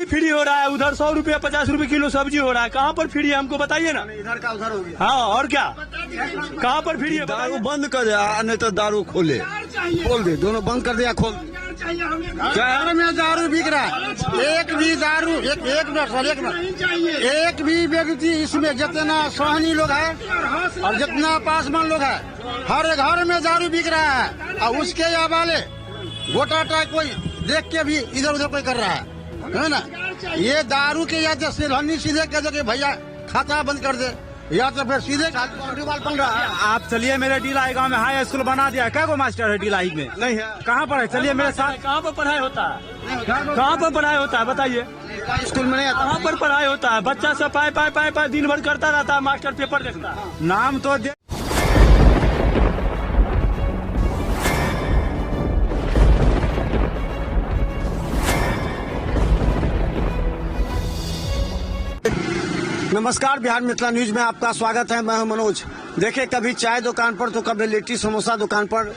Free हो रहा है, उधर 100 रुपया 50 रुपए किलो सब्जी हो रहा है, कहाँ पर फ्री है हमको बताइए ना। इधर का उधर हो गया। हाँ और क्या, कहाँ पर फ्री है? दारू बंद कर दिया, नहीं तो दारू खोले, खोल दे, दोनों बंद कर दिया, खोल दे। शहर में दारू बिक रहा है, एक भी दारू एक भी व्यक्ति इसमें जितना सोहनी लोग है और जितना पासवान लोग है, हर घर में दारू बिक रहा है। और उसके हवाले घोटाटा कोई देख के भी इधर उधर कोई कर रहा है ना। ये दारू के या तो सिरहनी सीधे कह दो कि भैया खाता बंद कर दे, या तो फिर सीधे बन रहा है। आप चलिए, मेरे डीलाई गांव में हाई स्कूल बना दिया है। क्या को मास्टर है डीलाई में? नहीं है। कहाँ पर है? चलिए मेरे साथ। कहाँ पर पढ़ाई होता है? कहाँ पर पढ़ाई होता है बताइए? स्कूल में नहीं आता। कहाँ पर पढ़ाई होता है? बच्चा सब पाए पाए पाए पाए दिन भर करता रहता है, मास्टर पेपर देखता है। नाम तो दे। नमस्कार, बिहार मिथिला न्यूज में आपका स्वागत है। मैं हूं मनोज। देखिए, कभी चाय दुकान पर तो कभी लिट्टी समोसा दुकान पर।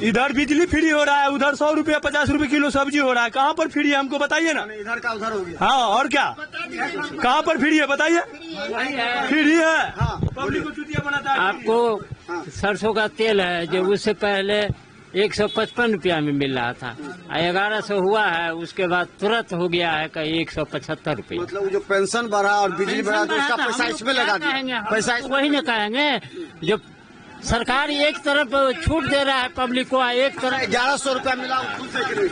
इधर बिजली फ्री हो रहा है, उधर 100 रुपया 50 रुपए किलो सब्जी हो रहा है, कहाँ पर फ्री है हमको बताइए ना। इधर का उधर हो गया। हाँ और क्या, कहाँ पर फ्री है बताइए? फ्री है, पब्लिक को चुतिया बनाता है। आपको सरसों का तेल है जो उससे पहले 155 रुपया में मिल रहा था, 1100 हुआ है, उसके बाद तुरंत हो गया है का 175 रुपये। मतलब जो पेंशन बढ़ा और बिजली बढ़ा तो उसका पैसा इसमें लगा दिया। पैसा वही न कहेंगे, जो सरकार एक तरफ छूट दे रहा है पब्लिक को, एक तरफ 1100 रुपया मिला,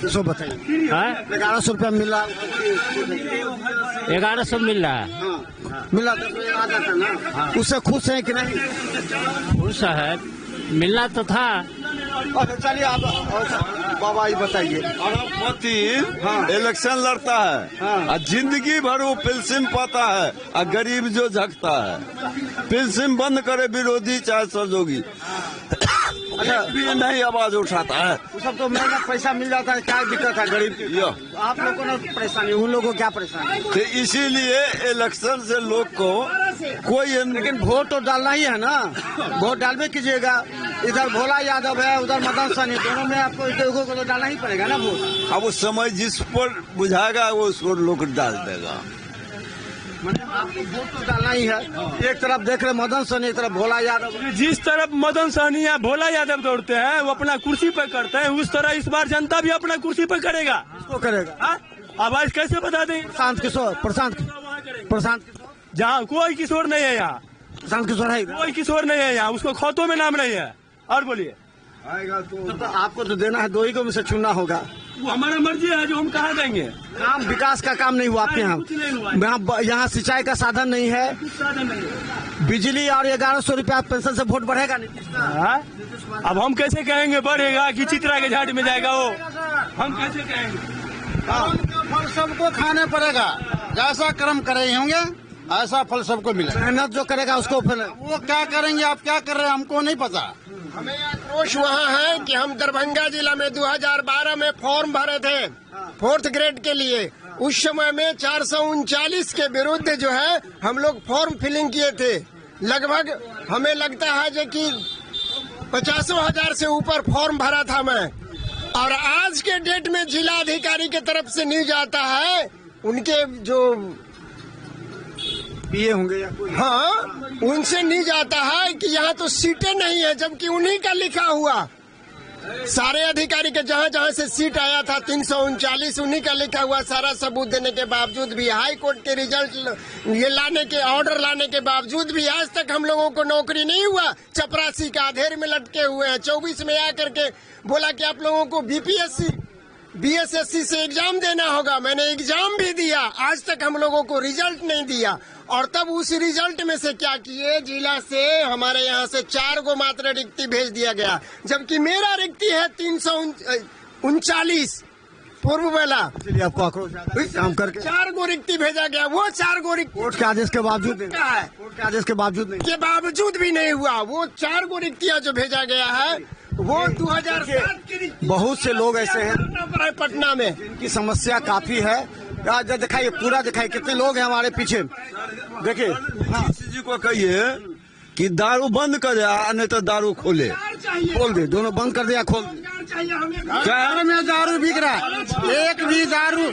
सो बताइए। 1100 रुपया मिला, 1100 मिल रहा है। मिला तो आ जाता ना। उससे खुश है कि नहीं? खुश है, मिलना तो था। अच्छा चलिए, आप बाबा ये बताइए। पति इलेक्शन लड़ता है और जिंदगी भर वो पेंशन पाता है और गरीब जो झकता है, पेंशन बंद करे विरोधी चाहे सहयोगी, अच्छा भी नहीं आवाज उठाता है। वो सब तो मेरा पैसा मिल जाता है, क्या दिक्कत है गरीब की? आप लोगों को परेशानी, उन लोगों को क्या परेशानी? तो इसीलिए इलेक्शन से लोग को कोई, लेकिन वोट तो डालना ही है ना, वोट डालवे कीजिएगा। इधर भोला यादव है, उधर मदन सहनी, दोनों में आपको लोगों को तो डालना ही पड़ेगा ना वोट। अब वो समय जिस पर बुझाएगा वो उसको लोग डाल देगा। मतलब आपको वोट तो डालना ही है। एक तरफ देख रहे मदन सहनी, एक तरफ भोला यादव। जिस तरफ मदन सहनी या भोला यादव दौड़ते हैं वो अपना कुर्सी पे करते हैं, उस तरह इस बार जनता भी अपना कुर्सी पे करेगा। किसको करेगा? आवाज कैसे बता दें? प्रशांत किशोर जहाँ कोई किशोर नहीं है, यहाँ प्रशांत किशोर है, कोई किशोर नहीं है, यहाँ उसको खातों में नाम नहीं है। और बोलिए, आएगा तो आपको तो देना है, दो ही को में से चुनना होगा। वो हमारा मर्जी है, जो हम कहा देंगे। काम विकास का काम नहीं हुआ आपके यहाँ। यहाँ सिंचाई का साधन नहीं है, बिजली और 1100 रुपया पेंशन से वोट बढ़ेगा नहीं। अब हम कैसे कहेंगे बढ़ेगा कि चित्रा के झाट में जाएगा वो, हम कैसे कहेंगे? फल सबको खाने पड़ेगा, जैसा कर्म करे होंगे ऐसा फल सबको मिलेगा। मेहनत जो करेगा उसको फल। वो क्या करेंगे, आप क्या कर रहे हैं हमको नहीं पता। हमें आक्रोश वहाँ है कि हम दरभंगा जिला में 2012 में फॉर्म भरे थे 4th ग्रेड के लिए। उस समय में 439 के विरुद्ध जो है हम लोग फॉर्म फिलिंग किए थे। लगभग हमें लगता है जो कि 50,000 से ऊपर फॉर्म भरा था मैं। और आज के डेट में जिला अधिकारी के तरफ से न्यूज आता है, उनके जो पिए होंगे या कोई, हाँ, उनसे न्यूज आता है कि यहाँ तो सीटें नहीं है, जबकि उन्हीं का लिखा हुआ सारे अधिकारी के जहाँ जहाँ से सीट आया था 339 उन्हीं का लिखा हुआ। सारा सबूत देने के बावजूद भी, हाई कोर्ट के रिजल्ट ये लाने के ऑर्डर लाने के बावजूद भी आज तक हम लोगों को नौकरी नहीं हुआ। चपरासी का अधेर में लटके हुए हैं। 24 में आकर के बोला कि आप लोगों को BSSC से एग्जाम देना होगा। मैंने एग्जाम भी दिया, आज तक हम लोगों को रिजल्ट नहीं दिया। और तब उस रिजल्ट में से क्या किए, जिला से हमारे यहाँ से 4 गो मात्र रिक्ति भेज दिया गया, जबकि मेरा रिक्ति है 339 पूर्व वाला। आपको आक्रोश काम करके 4 गो रिक्ति भेजा गया। वो 4 गो रिक्ति कोर्ट के आदेश के बावजूद क्या है, कोर्ट के आदेश के बावजूद नहीं, के बावजूद भी नहीं हुआ। वो 4 गो रिक्तियाँ जो भेजा गया है वो 2007 की बहुत से लोग ऐसे हैं पटना में, इनकी समस्या काफी है। दिखाइए, पूरा दिखाइए, कितने लोग हैं हमारे पीछे। देखिए, जी को कहिए कि दारू बंद कर दिया, नहीं तो दारू खोले, खोल दे, दोनों बंद कर दिया, खोल दे। घर में दारू बिक रहा है। एक भी दारू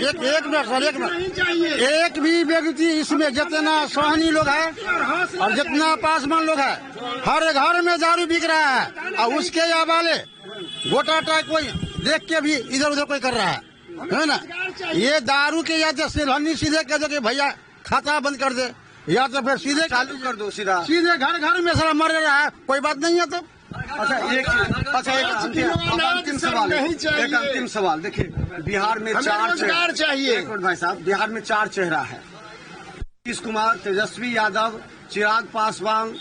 एक भी व्यक्ति इसमें जितना सोहनी लोग है और जितना पासवान लोग है, हर घर में दारू बिक रहा है। और उसके हवाले गोटा टाइप कोई देख के भी इधर उधर कोई कर रहा है ना। ये दारू के या तो सिरहनी सीधे कह दो कि भैया खाता बंद कर दे, या तो फिर सीधे चालू कर दो सीधा। सीधे घर घर में सारा मर रहा है, कोई बात नहीं है। तो एक अंतिम सवाल देखिए, बिहार में चार चेहरा चाहिए भाई साहब, बिहार में चार चेहरा है, नीतीश कुमार, तेजस्वी यादव, चिराग पासवान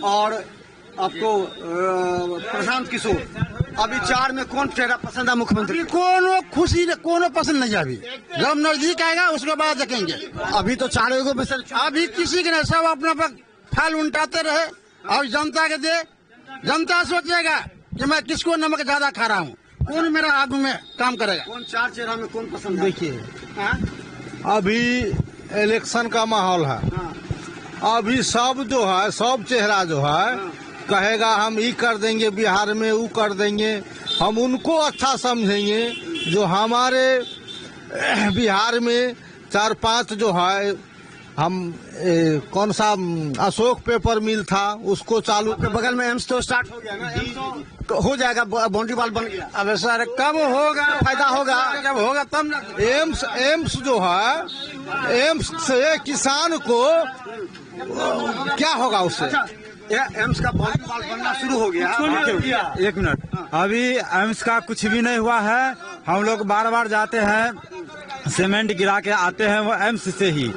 और आपको प्रशांत किशोर। अभी चार में कौन चेहरा पसंद है मुख्यमंत्री? कोनो खुशी कोनो पसंद नहीं है। अभी जब नजदीक आएगा उसके बाद देखेंगे। अभी तो चारों को अभी किसी के नहीं, सब अपना फाल उल्टाते रहे और जनता के दे। जनता सोचेगा कि मैं किसको नमक ज्यादा खा रहा हूँ, कौन मेरा आगू में काम करेगा। कौन चार चेहरा में कौन पसंद है? देखिए, अभी इलेक्शन का माहौल है। अभी सब जो है, सब चेहरा जो है कहेगा हम ये कर देंगे, बिहार में वो कर देंगे। हम उनको अच्छा समझेंगे जो हमारे बिहार में 4-5 जो है, हम कौन सा अशोक पेपर मिल था उसको चालू, बगल में एम्स तो स्टार्ट हो गया ना, एम्स तो हो जाएगा, बाउंड्री वॉल बन गया। अब सर कब होगा, फायदा होगा, जब होगा तब ना। एम्स जो है, एम्स से किसान को क्या होगा उससे? एम्स का बाउंड्री वॉल बनना शुरू हो गया। एक मिनट, अभी एम्स का कुछ भी नहीं हुआ है। हम लोग बार बार जाते हैं, सीमेंट गिरा के आते हैं वो एम्स से ही।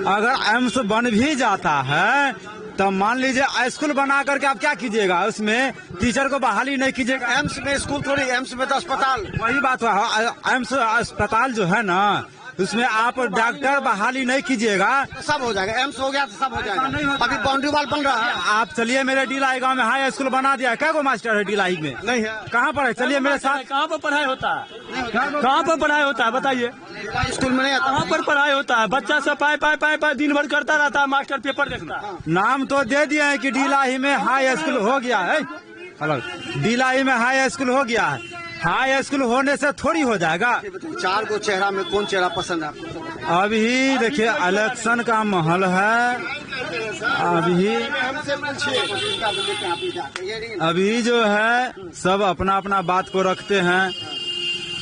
अगर एम्स बन भी जाता है तो मान लीजिए स्कूल बना करके आप क्या कीजिएगा, उसमें टीचर को बहाली नहीं कीजिएगा। एम्स में स्कूल थोड़ी, एम्स में तो अस्पताल। वही बात है, एम्स अस्पताल जो है ना, उसमें आप डॉक्टर बहाली नहीं कीजिएगा, सब हो जाएगा। एम्स हो गया तो सब हो जाएगा। अभी बाउंड्री वॉल बन रहा है। आप चलिए, मेरे डीलाई गांव में हाई स्कूल बना दिया। क्या को मास्टर है डीलाई में? नहीं है। कहाँ पर है? चलिए मेरे साथ। कहाँ पर पढ़ाई होता है? कहाँ पर पढ़ाई होता है बताइए? स्कूल में नहीं आता। कहाँ पर पढ़ाई होता है? बच्चा सब पाए दिन भर करता रहता है, मास्टर पेपर देखता है। नाम तो दे दिए हैं कि डीलाई में हाई स्कूल हो गया है, डीलाई में हाई स्कूल हो गया है। हाई स्कूल होने से थोड़ी हो जाएगा। चार को चेहरा में कौन चेहरा पसंद है आपको? अभी देखिए इलेक्शन का माहौल है। अभी जो है सब अपना अपना बात को रखते हैं।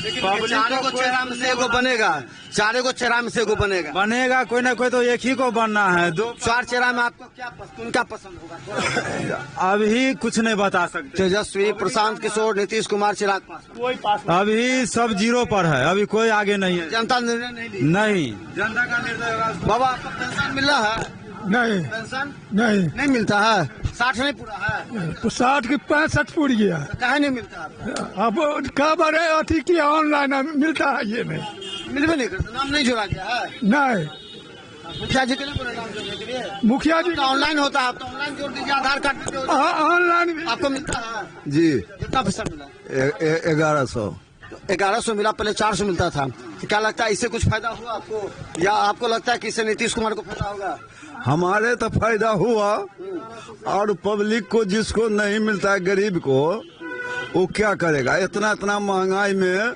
चारों को चेहरा में से एगो बनेगा, चारों को चेहरा में से एगो बनेगा, कोई ना कोई तो एक ही को बनना है। दो चार चेहरा में आपको क्या उनका पसंद होगा? अभी कुछ नहीं बता सकते। तेजस्वी, प्रशांत किशोर, नीतीश कुमार, चिराग पासवान। अभी सब जीरो पर है, अभी कोई आगे नहीं है। जनता निर्णय नहीं ली। नहीं, जनता का निर्णय। बाबा आपका पेंशन मिल रहा है? नहीं पेंशन नहीं मिलता है। 60 नहीं पूरा है तो 60 की 65 पूरी गया। काहे नहीं मिलता आपको? अब क्या बारे अथी किया ऑनलाइन मिलता है, ये नहीं मिलवे नहीं करता, नाम नहीं जोड़ा गया है। नहीं, मुखिया जी के लिए बोले नाम जोड़ने के लिए। मुखिया जी तो ऑनलाइन होता है, आप तो ऑनलाइन जोड़ दीजिए, आधार कार्ड ऑनलाइन भी आपको मिलता है। जी कितना पैसा मिला? 1100। 1100 मिला, पहले 400 मिलता था। तो क्या लगता है इससे कुछ फायदा हुआ आपको, या आपको लगता है कि इससे नीतीश कुमार को फायदा होगा? हमारे तो फायदा हुआ, और पब्लिक को जिसको नहीं मिलता है, गरीब को, वो क्या करेगा? इतना महंगाई में